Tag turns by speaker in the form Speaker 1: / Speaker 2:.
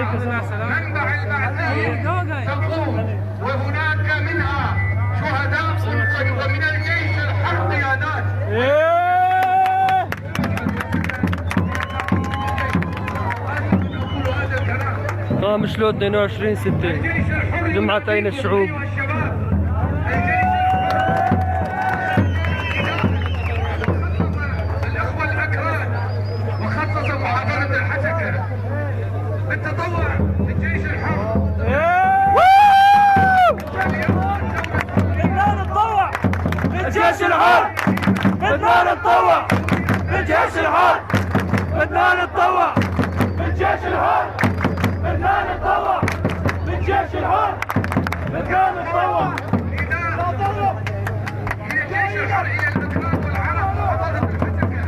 Speaker 1: منبع البعثية تقوم، وهناك منها شهداء ومن الجيش الحر قيادات.
Speaker 2: قام شلون 22/6 جمعة عين الشعوب.
Speaker 1: الأخوة الأكراد وخصص محاضرة الحسكة بالتطوع للجيش الحر.
Speaker 2: بدنا نتطوع بالجيش الحر، بدنا نتطوع بالجيش الحر، بدنا نتطوع بالجيش الحر، بدنا نتطوع بالجيش الحر، بدنا نتطوع.
Speaker 1: من الجيش الحر إلى الأكراد.